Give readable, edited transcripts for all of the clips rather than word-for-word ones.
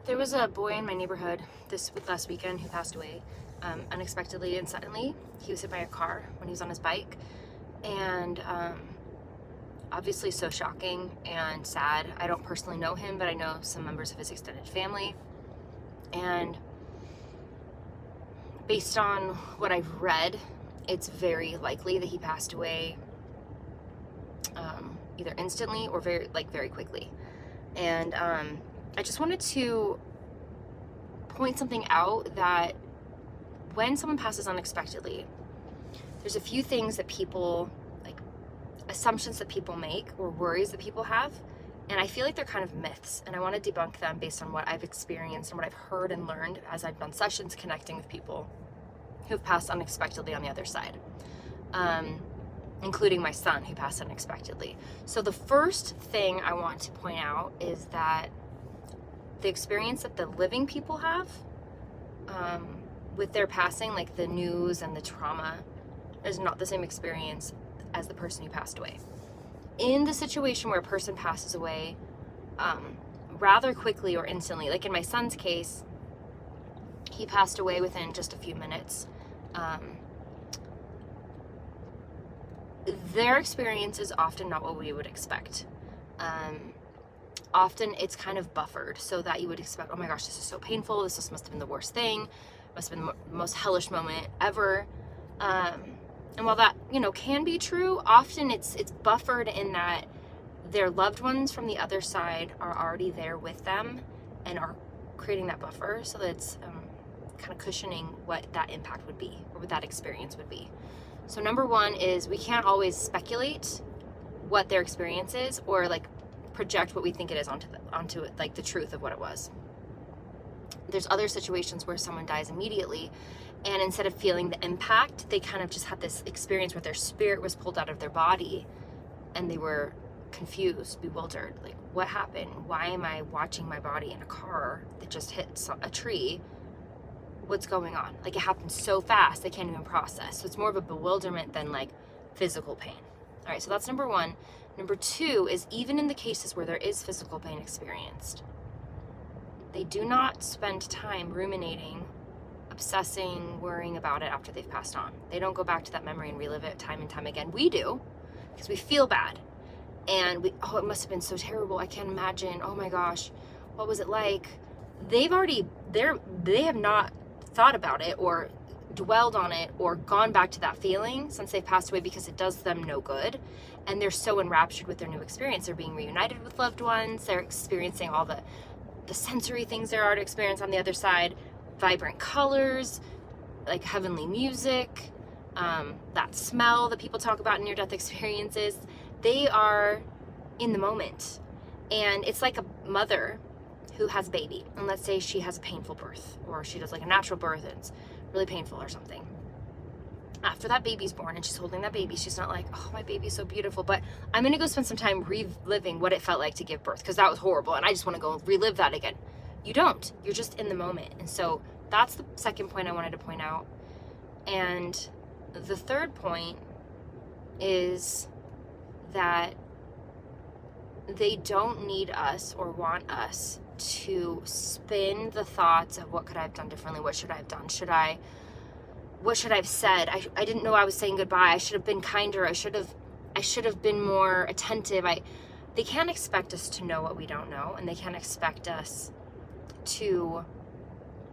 There was a boy in my neighborhood this last weekend who passed away unexpectedly and suddenly. He was hit by a car when he was on his bike, and obviously so shocking and sad. I don't personally know him, but I know some members of his extended family, and based on what I've read, it's very likely that he passed away either instantly or very quickly. And I just wanted to point something out, that when someone passes unexpectedly, there's a few things that people, like assumptions that people make or worries that people have, and I feel like they're kind of myths, and I want to debunk them based on what I've experienced and what I've heard and learned as I've done sessions connecting with people who've passed unexpectedly on the other side, including my son who passed unexpectedly. So the first thing I want to point out is that the experience that the living people have with their passing, like the news and the trauma, is not the same experience as the person who passed away. In the situation where a person passes away rather quickly or instantly, like in my son's case, he passed away within just a few minutes. Their experience is often not what we would expect. Often it's kind of buffered so that you would expect, oh my gosh, this is so painful, this must have been the worst thing, must have been the most hellish moment ever. And while that, can be true, often it's buffered in that their loved ones from the other side are already there with them and are creating that buffer, so that it's kind of cushioning what that impact would be or what that experience would be. So number one is, we can't always speculate what their experience is or like project what we think it is onto it, like the truth of what it was. There's other situations where someone dies immediately, and instead of feeling the impact, they kind of just had this experience where their spirit was pulled out of their body and they were confused, bewildered. Like, what happened? Why am I watching my body in a car that just hit a tree? What's going on? Like, it happened so fast, they can't even process. So it's more of a bewilderment than like physical pain. All right, so that's number one. Number two is, even in the cases where there is physical pain experienced, they do not spend time ruminating, obsessing, worrying about it after they've passed on. They don't go back to that memory and relive it time and time again. We do, because we feel bad. And it must have been so terrible. I can't imagine. Oh my gosh, what was it like? They have not thought about it or dwelled on it or gone back to that feeling since they've passed away, because it does them no good. And they're so enraptured with their new experience. They're being reunited with loved ones. They're experiencing all the sensory things there are to experience on the other side, vibrant colors, like heavenly music, that smell that people talk about in near-death experiences. They are in the moment. And it's like a mother who has a baby, and let's say she has a painful birth, or she does like a natural birth and it's really painful or something. After that baby's born and she's holding that baby, she's not like, oh, my baby's so beautiful, but I'm gonna go spend some time reliving what it felt like to give birth, because that was horrible and I just want to go relive that again. You don't. You're just in the moment. And so that's the second point I wanted to point out. And the third point is that they don't need us or want us to spin the thoughts of, what could I have done differently? What should I have done? What should I have said? I didn't know I was saying goodbye. I should have been kinder. I should have been more attentive. They can't expect us to know what we don't know, and they can't expect us to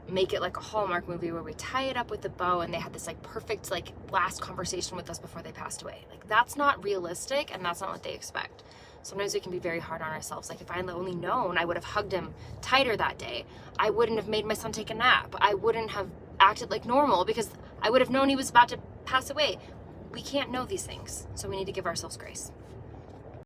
make it like a Hallmark movie where we tie it up with a bow and they had this like perfect like last conversation with us before they passed away. Like, that's not realistic, and that's not what they expect. Sometimes we can be very hard on ourselves. Like, if I had only known, I would have hugged him tighter that day. I wouldn't have made my son take a nap. I wouldn't have acted like normal because I would have known he was about to pass away. We can't know these things, so we need to give ourselves grace.